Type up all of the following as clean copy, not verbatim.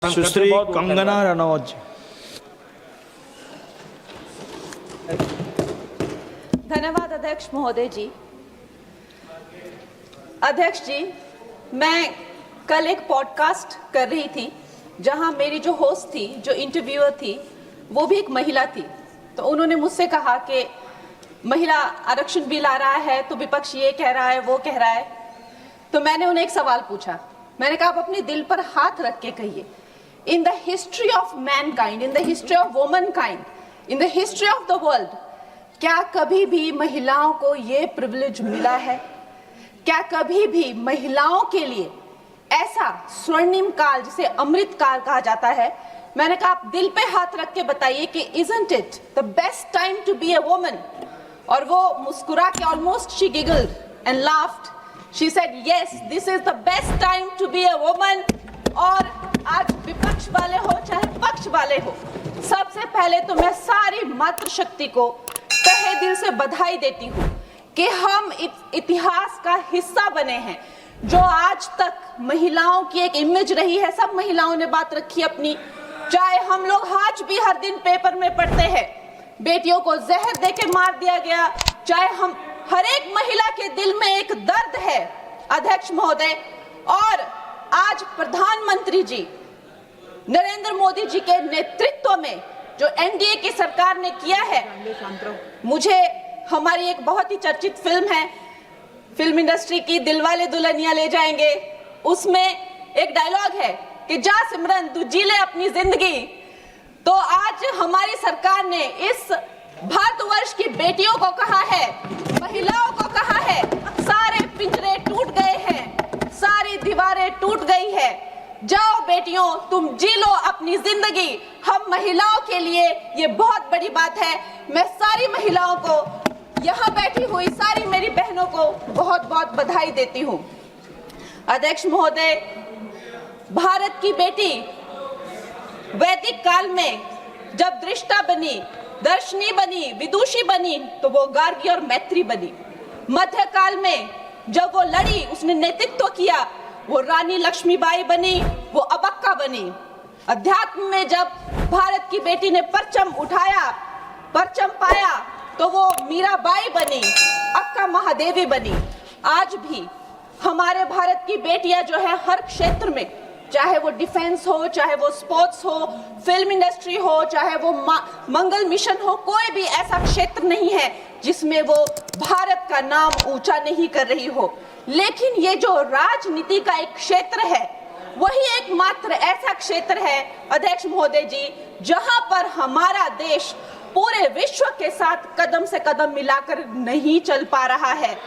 सुश्री कंगना रनौत। धन्यवाद अध्यक्ष महोदय जी। अध्यक्ष जी, मैं कल एक पॉडकास्ट कर रही थी जहां मेरी जो होस्ट थी, जो इंटरव्यूअर थी, वो भी एक महिला थी। तो उन्होंने मुझसे कहा कि महिला आरक्षण बिल आ रहा है तो विपक्ष ये कह रहा है, वो कह रहा है। तो मैंने उन्हें एक सवाल पूछा। मैंने कहा, आप अपने दिल पर हाथ रख के कहिए, in the history of mankind, in the history of womankind, in the history of the world, क्या कभी भी महिलाओं को ये प्रिविलेज मिला है? क्या कभी भी महिलाओं के लिए ऐसा स्वर्णिम काल, जिसे अमृत काल कहा जाता है? मैंने कहा, आप दिल पे हाथ रख के बताइए कि isn't it the best time to be a woman? और वो मुस्कुरा के, almost she giggled and laughed. She said, yes, this is the best time to be a woman. और आज विपक्ष वाले हो चाहे पक्ष वाले हो, सबसे पहले तो मैं सारी मातृशक्ति को तहे दिल से बधाई देती हूँ कि हम इतिहास का हिस्सा बने हैं। जो आज तक महिलाओं की एक इमेज रही है, सब महिलाओं ने बात रखी अपनी। चाहे हम लोग आज भी हर दिन पेपर में पढ़ते हैं, बेटियों को जहर देके मार दिया गया, चाहे हम हर एक महिला के दिल में एक दर्द है अध्यक्ष महोदय। और आज प्रधानमंत्री जी नरेंद्र मोदी जी के नेतृत्व में जो एनडीए की सरकार ने किया है, मुझे हमारी एक बहुत ही चर्चित फिल्म है, फिल्म इंडस्ट्री की, दिलवाले दुल्हनिया ले जाएंगे, उसमें एक डायलॉग है कि जा सिमरन तू जी ले अपनी जिंदगी। तो आज हमारी सरकार ने इस भारतवर्ष की बेटियों को कहा है, महिलाओं को कहा है, सारे पिंजरे टूट गए हैं, सारी दीवारें टूट गई है, जाओ बेटियों तुम जी लो अपनी जिंदगी। हम महिलाओं के लिए ये बहुत बड़ी बात है। मैं सारी महिलाओं को, यहाँ बैठी हुई सारी मेरी बहनों को बहुत बहुत बधाई देती हूँ। अध्यक्ष महोदय, भारत की बेटी वैदिक काल में जब दृष्टा बनी, दर्शनी बनी, विदुषी बनी, तो वो गार्गी और मैत्री बनी। मध्यकाल में जब वो लड़ी, उसने नेतृत्व किया, वो रानी लक्ष्मीबाई बनी, वो अबक्का बनी। अध्यात्म में जब भारत की बेटी ने परचम उठाया, परचम पाया, तो वो मीराबाई बनी, अक्का महादेवी बनी। आज भी हमारे भारत की बेटियां जो है हर क्षेत्र में, चाहे वो डिफेंस हो, चाहे वो स्पोर्ट्स हो, फिल्म इंडस्ट्री हो, चाहे वो मंगल मिशन हो, कोई भी ऐसा क्षेत्र नहीं है जिसमें वो भारत का नाम ऊंचा नहीं कर रही हो। लेकिन ये जो राजनीति का एक क्षेत्र है, वही एकमात्र ऐसा क्षेत्र है अध्यक्ष महोदय जी, जहां पर हमारा देश पूरे विश्व के साथ कदम से कदम मिलाकर नहीं चल पा रहा है।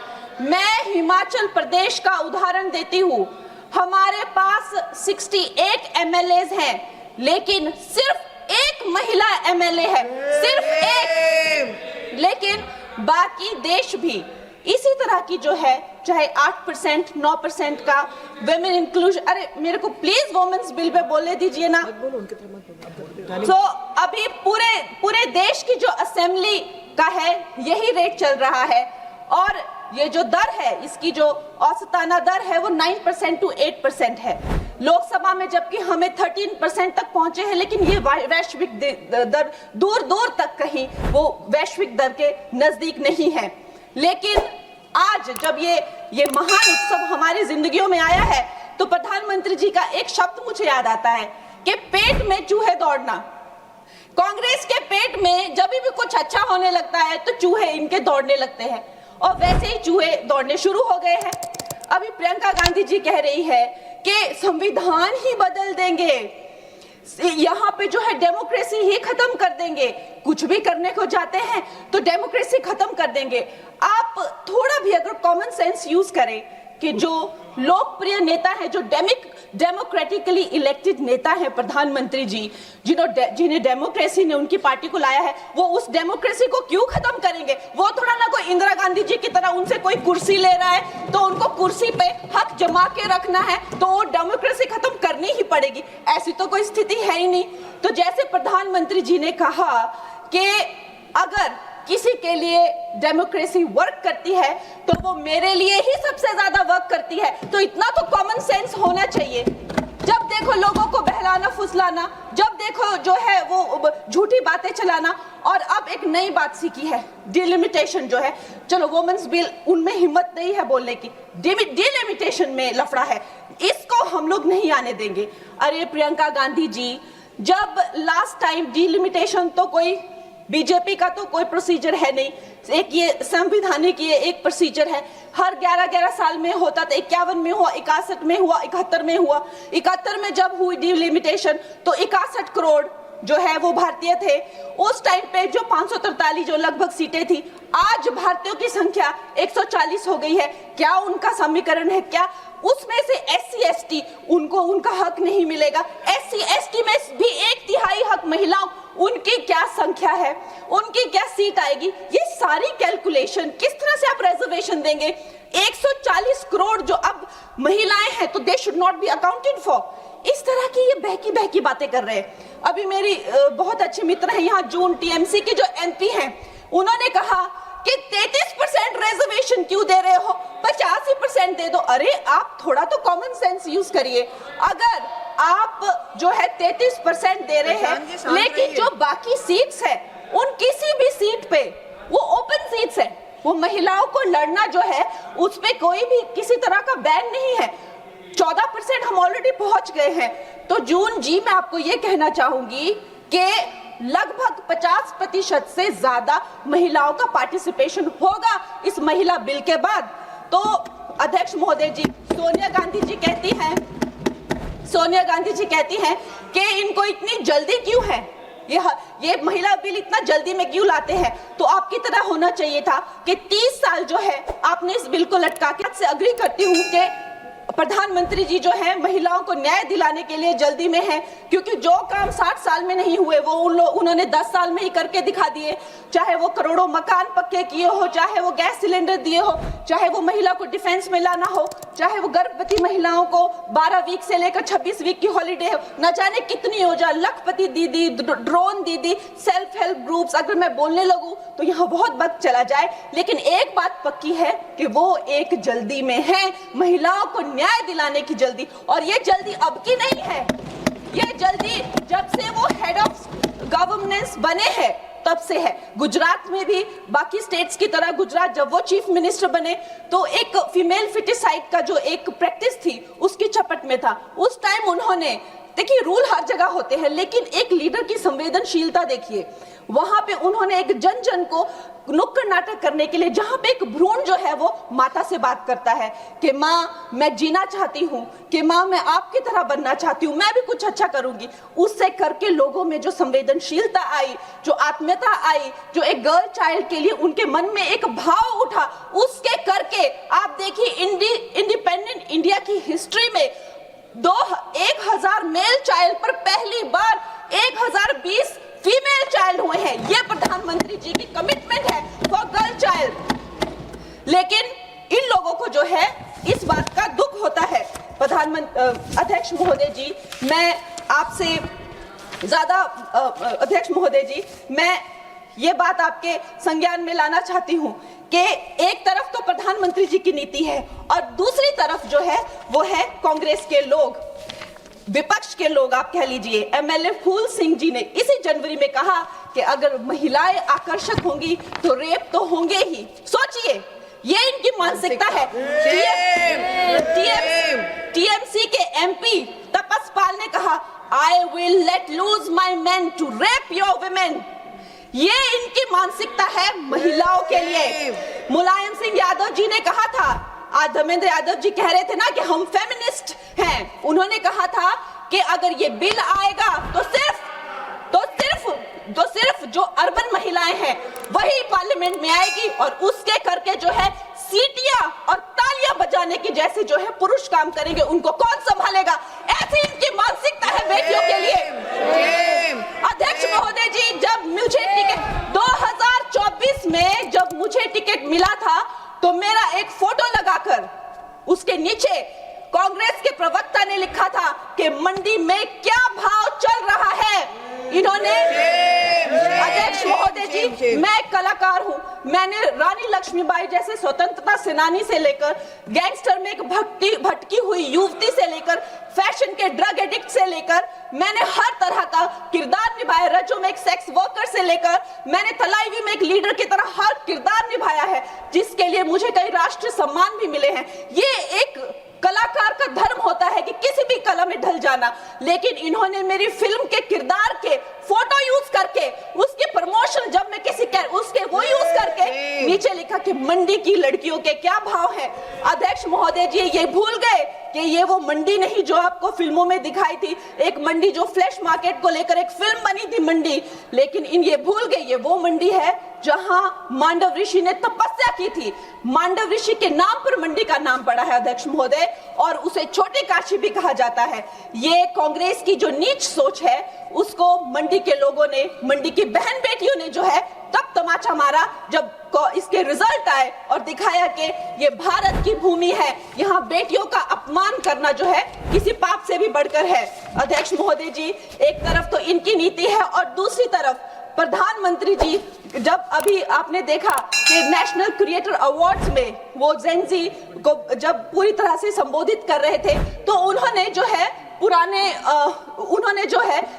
मैं हिमाचल प्रदेश का उदाहरण देती हूँ। हमारे पास 68 एमएलएज हैं, लेकिन सिर्फ एक महिला एमएलए है, सिर्फ एक। लेकिन बाकी देश भी इसी तरह की जो है, चाहे 8%, 9% का वुमेन इंक्लूजन, अरे मेरे को प्लीज वुमेन्स बिल पे बोलने दीजिए ना। तो अभी पूरे देश की जो असेंबली का है, यही रेट चल रहा है। और ये जो दर है, इसकी जो औसताना दर है, वो 9% to 8% है। लोकसभा में जबकि हमें 13% तक पहुंचे हैं, लेकिन ये वैश्विक दर दूर दूर तक कहीं वो वैश्विक दर के नजदीक नहीं है। लेकिन आज जब ये महान उत्सव हमारी जिंदगियों में आया है, तो प्रधानमंत्री जी का एक शब्द मुझे याद आता है कि पेट में चूहे दौड़ना। कांग्रेस के पेट में जब भी कुछ अच्छा होने लगता है तो चूहे इनके दौड़ने लगते हैं, और वैसे ही चूहे दौड़ने शुरू हो गए हैं। अभी प्रियंका गांधी जी कह रही है कि संविधान ही बदल देंगे, यहाँ पे जो है डेमोक्रेसी ही खत्म कर देंगे, कुछ भी करने को जाते हैं तो डेमोक्रेसी खत्म कर देंगे। आप थोड़ा भी अगर कॉमन सेंस यूज करें कि जो लोकप्रिय नेता है, जो डेमोक्रेटिकली इलेक्टेड नेता है प्रधानमंत्री जी, जिन्हें डेमोक्रेसी ने उनकी पार्टी को लाया है, वो उस डेमोक्रेसी को क्यों खत्म करेंगे? वो थोड़ा ना कोई इंदिरा गांधी जी की तरह उनसे कोई कुर्सी ले रहा है तो उनको कुर्सी पे हक जमा के रखना है, तो वो डेमोक्रेसी खत्म करनी ही पड़ेगी। ऐसी तो कोई स्थिति है ही नहीं। तो जैसे प्रधानमंत्री जी ने कहा कि अगर किसी के लिए डेमोक्रेसी वर्क करती है तो वो मेरे लिए ही सबसे ज्यादा वर्क करती है, तो इतना तो कॉमन सेंस होना चाहिए। जब देखो लोगों को बहलाना फुसलाना, जब देखो जो है वो झूठी बातें चलाना। और अब एक नई बात सीखी है, डिलिमिटेशन जो है, चलो वुमेन्स बिल उनमें हिम्मत नहीं है बोलने की, डिलिमिटेशन में लफड़ा है, इसको हम लोग नहीं आने देंगे। अरे प्रियंका गांधी जी, जब लास्ट टाइम डिलिमिटेशन तो कोई बीजेपी का तो कोई प्रोसीजर है नहीं, एक ये संवैधानिक ये एक प्रोसीजर है, हर 11-11 साल में होता था, 51 में हुआ, 61 में हुआ, 71 में हुआ। 71 में जब हुई डिलिमिटेशन तो 61 करोड़ जो है वो भारतीय थे। उस टाइम पे जो 543 जो लगभग सीटें थी, आज भारतीयों की संख्या 140 हो गई है। क्या उनका समीकरण है? क्या उसमें से SC ST उनको उनका हक नहीं मिलेगा? SC ST में भी 1/3 हक महिलाओं, उनकी क्या संख्या है, उनकी क्या सीट आएगी? ये सारी कैलकुलेशन किस तरह से आप रिजर्वेशन देंगे? 140 करोड़ जो अब महिलाएं हैं तो they should not be accounted for. इस तरह की ये बहकी बहकी बातें कर रहे हैं। अभी मेरी बहुत अच्छे मित्र हैं यहाँ जून TMC के जो MP हैं, उन्होंने कहा कि 33% रिजर्वेशन क्यों दे रहे हो, 85% दे दो। अरे आप थोड़ा तो कॉमन सेंस यूज करिए। अगर आप जो है 33% दे रहे हैं, लेकिन जो बाकी सीट्स है उन किसी भी सीट पे वो ओपन सीट्स है, वो महिलाओं को लड़ना जो है उस पे कोई भी किसी तरह का बैन नहीं है। 14% हम ऑलरेडी पहुंच गए हैं। तो जून जी, मैं आपको ये कहना चाहूंगी कि लगभग 50% से ज्यादा महिलाओं का पार्टिसिपेशन होगा इस महिला बिल के बाद। तो अध्यक्ष महोदय जी, सोनिया गांधी जी कहती हैं कि इनको इतनी जल्दी क्यों है, ये महिला बिल इतना जल्दी में क्यों लाते हैं? तो आपकी तरह होना चाहिए था कि 30 साल जो है आपने इस बिल को लटका के। से अग्री करती हूँ कि प्रधानमंत्री जी जो है महिलाओं को न्याय दिलाने के लिए जल्दी में है, क्योंकि जो काम 60 साल में नहीं हुए वो उन्होंने 10 साल में ही करके दिखा दिए। चाहे वो करोड़ों मकान पक्के किए हो, चाहे वो गैस सिलेंडर दिए हो, चाहे वो महिला को डिफेंस में लाना हो, चाहे वो गर्भवती महिलाओं को 12 वीक से लेकर 26 वीक की हॉलीडे हो, न जाने कितनी योजना, लखपति दीदी, ड्रोन दीदी, सेल्फ हेल्प ग्रुप्स, अगर मैं बोलने लगूं तो यहाँ बहुत वक्त चला जाए। लेकिन एक बात पक्की है कि वो एक जल्दी में है, महिलाओं को न्याय दिलाने की जल्दी। और ये जल्दी अब की नहीं है, ये जल्दी जब से वो हेड ऑफ गवर्नेंस बने हैं तब से है। गुजरात में भी बाकी स्टेट्स की तरह गुजरात जब वो चीफ मिनिस्टर बने तो एक फीमेल फिटिसाइड का जो एक प्रैक्टिस थी उसकी चपेट में था। उस टाइम उन्होंने, देखिए रूल हर जगह होते हैं, लेकिन एक लीडर की संवेदनशीलता देखिए, वहां पे उन्होंने एक जन जन को नुक्कड़ नाटक करने के लिए, जहां पे एक भ्रूण जो है वो माता से बात करता है कि माँ मैं जीना चाहती हूँ, कि माँ मैं आपकी तरह बनना चाहती हूँ, मैं भी कुछ अच्छा करूंगी, उससे करके लोगों में जो संवेदनशीलता आई, जो आत्मीयता आई, जो एक गर्ल चाइल्ड के लिए उनके मन में एक भाव उठा, उसके करके आप देखिए इंडिपेंडेंट इंडिया की हिस्ट्री में 1000 मेल चाइल्ड पर पहली बार 1020 फीमेल चाइल्ड हुए हैं। ये प्रधानमंत्री जी की कमिटमेंट है फॉर गर्ल चाइल्ड। लेकिन इन लोगों को जो है इस बात का दुख होता है। अध्यक्ष महोदय जी, मैं आपसे ज्यादा अध्यक्ष महोदय जी, मैं ये बात आपके संज्ञान में लाना चाहती हूँ कि एक तरफ तो प्रधानमंत्री जी की नीति है और दूसरी तरफ जो है वो है कांग्रेस के लोग, विपक्ष के लोग आप कह लीजिए। MLA फूल सिंह जी ने इसी जनवरी में कहा कि अगर महिलाएं आकर्षक होंगी तो रेप तो होंगे ही। सोचिए, ये इनकी मानसिकता है। TMC के MP तपस पाल ने कहा, I will let loose my men to rape your women। ये इनकी मानसिकता है महिलाओं के लिए। मुलायम सिंह यादव जी ने कहा था, आज धर्मेंद्र यादव जी कह रहे थे ना कि हम फेमिनिस्ट हैं, उन्होंने कहा था कि अगर ये बिल आएगा तो सिर्फ जो अर्बन महिलाएं हैं वही पार्लियामेंट में आएगी और उसके करके जो है सीटियां और तालियां बजाने की जैसे जो है पुरुष काम करेंगे, उनको कौन संभालेगा? ऐसी इनकी मानसिकता है बेटियों के लिए। अध्यक्ष महोदय जी, जब मुझे टिकट 2024 में जब मुझे टिकट मिला था तो मेरा एक फोटो लगाकर उसके नीचे कांग्रेस के प्रवक्ता ने लिखा था कि मंडी में क्या भाव चल रहा है। इन्होंने अध्यक्ष महोदय जी कि मैं एक कलाकार हूँ। मैंने रानी लक्ष्मीबाई जैसे स्वतंत्रता सेनानी से लेकर गैंगस्टर में एक भटकी हुई युवती से लेकर फैशन के ड्रग एडिक्ट से लेकर मैंने हर तरह का किरदार निभाया। रजो में एक सेक्स वर्कर से लेकर मैंने तलाईवी में एक लीडर की तरह हर किरदार निभाया है, जिसके लिए मुझे कई राष्ट्रीय सम्मान भी मिले हैं। ये एक कलाकार का धर्म होता है कि किसी भी कला में ढल जाना, लेकिन इन्होंने मेरी फिल्म के किरदार के फोटो यूज करके उसके प्रमोशन, जब मैं किसी उसके वो यूज करके नीचे लिखा कि मंडी की लड़कियों के क्या भाव है। अध्यक्ष महोदय जी ये भूल गए कि ये वो मंडी नहीं जो आपको फिल्मों में दिखाई थी, एक मंडी जो फ्लैश मार्केट को लेकर एक फिल्म बनी थी मंडी, लेकिन ये भूल गए ये वो मंडी है जहां मांडव ऋषि ने तपस्या की थी। मांडव ऋषि के नाम पर मंडी का नाम पड़ा है अध्यक्ष महोदय, और उसे छोटी काशी भी कहा जाता है। ये कांग्रेस की जो नीच सोच है उसको मंडी के लोगों ने, मंडी की बहन बेटियों ने जो है तब तमाचा मारा जब इसके रिजल्ट आए और दिखाया कि ये भारत की भूमि है, यहाँ बेटियों का अपमान करना जो है किसी पाप से भी बढ़कर है। अध्यक्ष महोदय जी, एक तरफ तो इनकी नीति है और दूसरी तरफ प्रधानमंत्री जी, जब अभी आपने देखा कि नेशनल क्रिएटर अवार्ड्स में वो जेनजी को जब पूरी तरह से संबोधित कर रहे थे तो उन्होंने जो है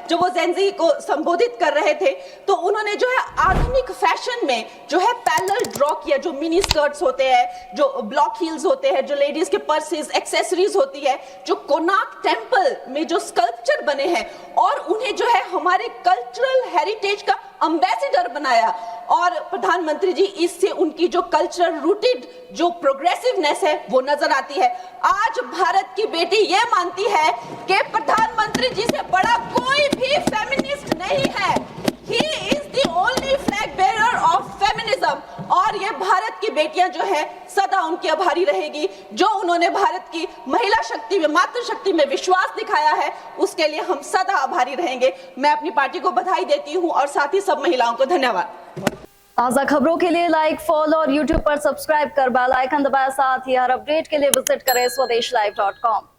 जब वो जेनजी को संबोधित कर रहे थे तो उन्होंने जो है आधुनिक फैशन में जो है पैरेलल ड्रॉ किया, जो मिनी स्कर्ट्स होते हैं, जो ब्लॉक हील्स होते हैं, जो लेडीज के पर्सेस, एक्सेसरीज होती है, जो कोणार्क टेम्पल में जो स्कल्पचर बने हैं, और उन्हें जो है हमारे कल्चरल हेरिटेज का एम्बेसडर बनाया। और प्रधानमंत्री जी, इससे उनकी जो कल्चरल रूटेड जो प्रोग्रेसिवनेस है वो नजर आती है। आज भारत की बेटी ये मानती है कि प्रधानमंत्री जी से बड़ा कोई भी फेमिनिस्ट नहीं है। He is the only flag bearer of feminism। और ये भारत की बेटियां जो है सदा उनकी आभारी रहेगी, जो उन्होंने भारत की महिला शक्ति में, मातृशक्ति में विश्वास दिखाया है, उसके लिए हम सदा आभारी रहेंगे। मैं अपनी पार्टी को बधाई देती हूं और साथ ही सब महिलाओं को धन्यवाद। ताज़ा खबरों के लिए लाइक, फॉलो और यूट्यूब पर सब्सक्राइब कर बेल आइकन दबाएं। साथ ही हर अपडेट के लिए विजिट करें swedeshlive.com।